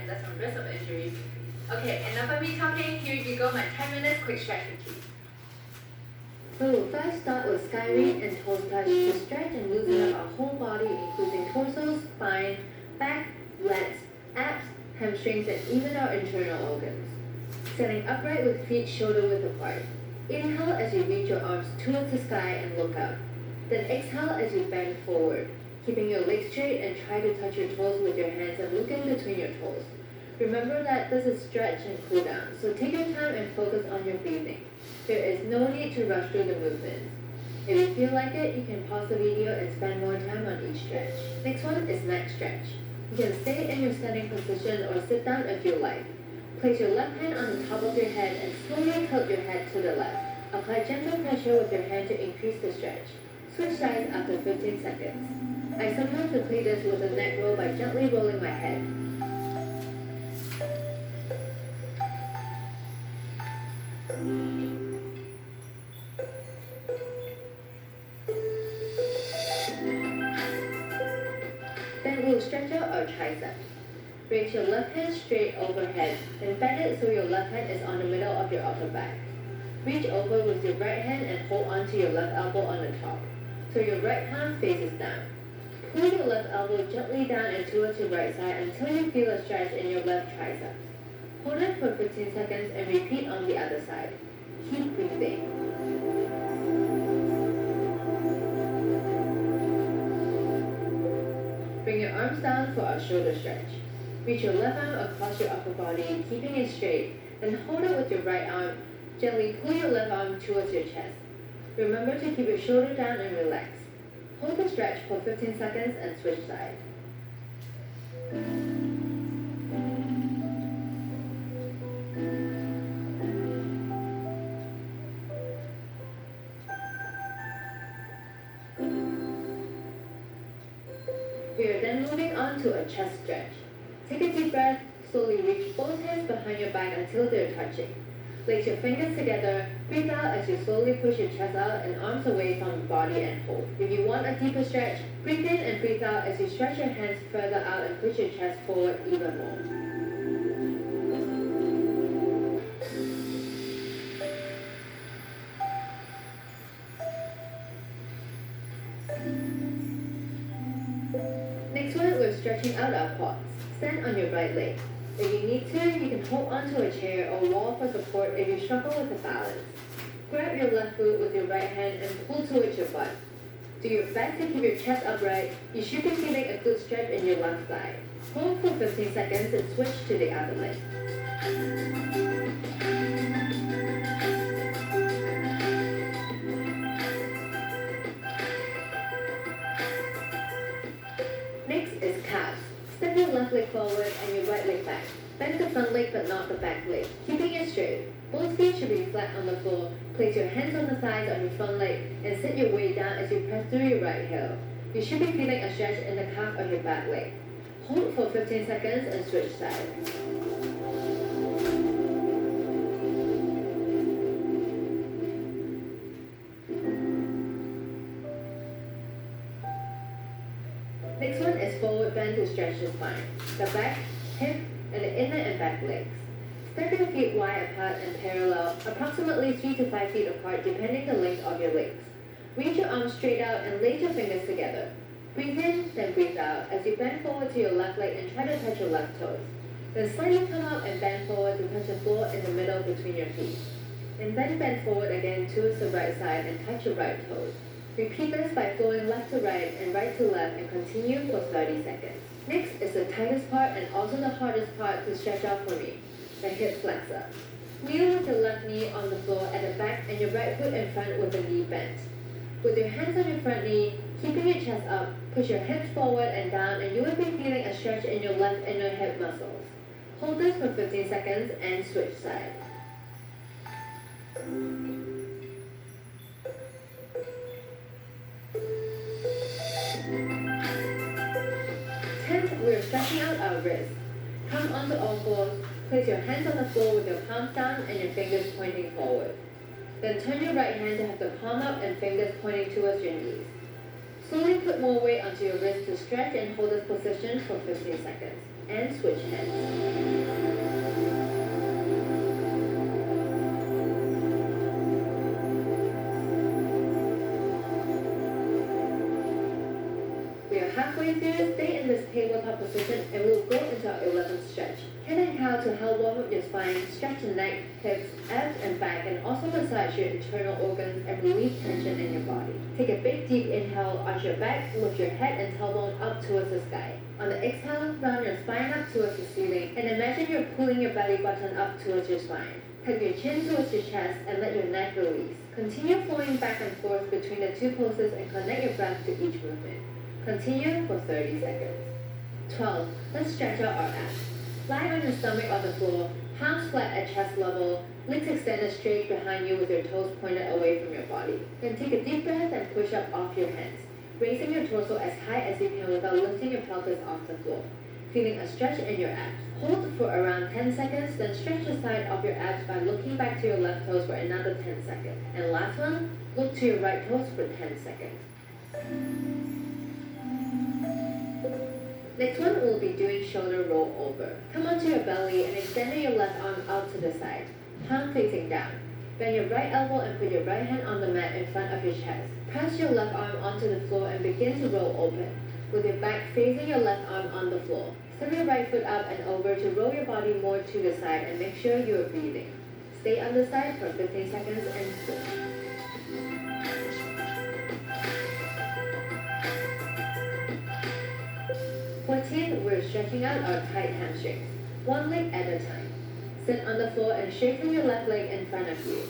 and there's some risk of injuries. Okay, enough of me talking. Here you go, my 10 minutes quick stretch routine. We will first start with skyway and toes touch to stretch and loosen up our whole body, including torso, spine, back, legs, abs, hamstrings, and even our internal organs. Standing upright with feet shoulder width apart. Inhale as you reach your arms towards the sky and look up. Then exhale as you bend forward, keeping your legs straight and try to touch your toes with your hands and look in between your toes. Remember that this is stretch and cool down, so take your time and focus on your breathing. There is no need to rush through the movements. If you feel like it, you can pause the video and spend more time on each stretch. Next one is neck stretch. You can stay in your standing position or sit down if you like. Place your left hand on the top of your head and slowly tilt your head to the left. Apply gentle pressure with your hand to increase the stretch. Switch sides after 15 seconds. I sometimes repeat this with a neck roll by gently rolling my head. Then we'll stretch out our triceps. Raise your left hand straight overhead, then bend it so your left hand is on the middle of your upper back. Reach over with your right hand and hold onto your left elbow on the top, so your right palm faces down. Pull your left elbow gently down and towards your right side until you feel a stretch in your left triceps. Hold it for 15 seconds and repeat on the other side. Keep breathing. Bring your arms down for our shoulder stretch. Reach your left arm across your upper body, keeping it straight, then hold it with your right arm. Gently pull your left arm towards your chest. Remember to keep your shoulder down and relax. Hold the stretch for 15 seconds and switch sides. We are then moving on to a chest stretch. Take a deep breath, slowly reach both hands behind your back until they're touching. Place your fingers together, breathe out as you slowly push your chest out and arms away from your body and hold. If you want a deeper stretch, breathe in and breathe out as you stretch your hands further out and push your chest forward even more. Next one, we're stretching out our quads. Stand on your right leg. If you need to, you can hold onto a chair or wall for support if you struggle with the balance. Grab your left foot with your right hand and pull towards your butt. Do your best to keep your chest upright. You should be feeling a good stretch in your left thigh. Hold for 15 seconds and switch to the other leg. Next is calves. Step your left leg forward and your right leg back. Bend the front leg but not the back leg, keeping it straight. Both feet should be flat on the floor. Place your hands on the sides of your front leg and sit your weight down as you press through your right heel. You should be feeling a stretch in the calf of your back leg. Hold for 15 seconds and switch sides. Next one is forward bend to stretch the spine, the back, hip, and the inner and back legs. Step your feet wide apart and parallel, approximately 3 to 5 feet apart depending the length of your legs. Reach your arms straight out and lace your fingers together. Breathe in, then breathe out as you bend forward to your left leg and try to touch your left toes. Then slightly come up and bend forward to touch the floor in the middle between your feet. And then bend forward again towards the right side and touch your right toes. Repeat this by flowing left to right and right to left and continue for 30 seconds. Next is the tightest part and also the hardest part to stretch out for me, the hip flexor. Kneel with your left knee on the floor at the back and your right foot in front with the knee bent. With your hands on your front knee, keeping your chest up, push your hips forward and down and you will be feeling a stretch in your left inner hip muscles. Hold this for 15 seconds and switch sides. 10th, we're stretching out our wrists. Come onto all fours, place your hands on the floor with your palms down and your fingers pointing forward. Then turn your right hand to have the palm up and fingers pointing towards your knees. Slowly put more weight onto your wrist to stretch and hold this position for 15 seconds. And switch hands. halfway through, stay in this tabletop position and we'll go into our 11th stretch. Cat and cow to help warm up your spine, stretch your neck, hips, abs, and back, and also massage your internal organs and relieve tension in your body. Take a big deep inhale, arch your back, lift your head and tailbone up towards the sky. On the exhale, round your spine up towards the ceiling, and imagine you're pulling your belly button up towards your spine. Tuck your chin towards your chest and let your neck release. Continue flowing back and forth between the two poses and connect your breath to each movement. Continue for 30 seconds. 12. Let's stretch out our abs. Lie on your stomach on the floor, palms flat at chest level, legs extended straight behind you with your toes pointed away from your body. Then take a deep breath and push up off your hands, raising your torso as high as you can without lifting your pelvis off the floor. Feeling a stretch in your abs. Hold for around 10 seconds, then stretch the side of your abs by looking back to your left toes for another 10 seconds. And last one, look to your right toes for 10 seconds. Next one, we'll be doing shoulder roll over. Come onto your belly and extend your left arm out to the side, palm facing down. Bend your right elbow and put your right hand on the mat in front of your chest. Press your left arm onto the floor and begin to roll open, with your back facing your left arm on the floor. Step your right foot up and over to roll your body more to the side and make sure you are breathing. Stay on the side for 15 seconds and switch. We're stretching out our tight hamstrings, one leg at a time. Sit on the floor and straighten your left leg in front of you.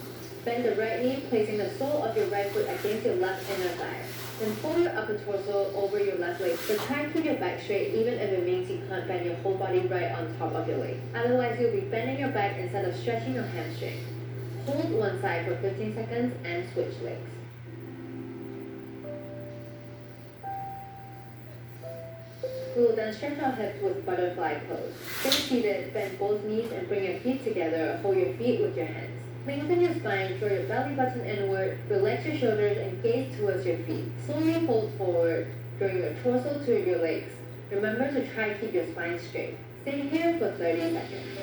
Bend the right knee, placing the sole of your right foot against your left inner thigh. Then fold your upper torso over your left leg, but try to keep your back straight even if it means you can't bend your whole body right on top of your leg. Otherwise, you'll be bending your back instead of stretching your hamstring. Hold one side for 15 seconds and switch legs. We will then stretch our hips with butterfly pose. Stay seated, bend both knees and bring your feet together. Hold your feet with your hands. Lengthen your spine, draw your belly button inward, relax your shoulders and gaze towards your feet. Slowly fold forward, drawing your torso to your legs. Remember to try to keep your spine straight. Stay here for 30 seconds.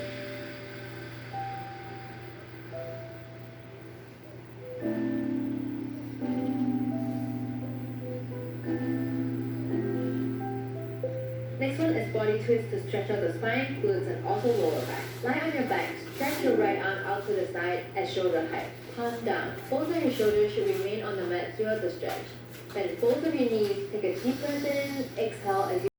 Next one is body twist to stretch out the spine, glutes, and also lower back. Lie on your back, stretch your right arm out to the side at shoulder height. Palms down. Both of your shoulders should remain on the mat throughout the stretch. Bend both of your knees, take a deep breath in, exhale as you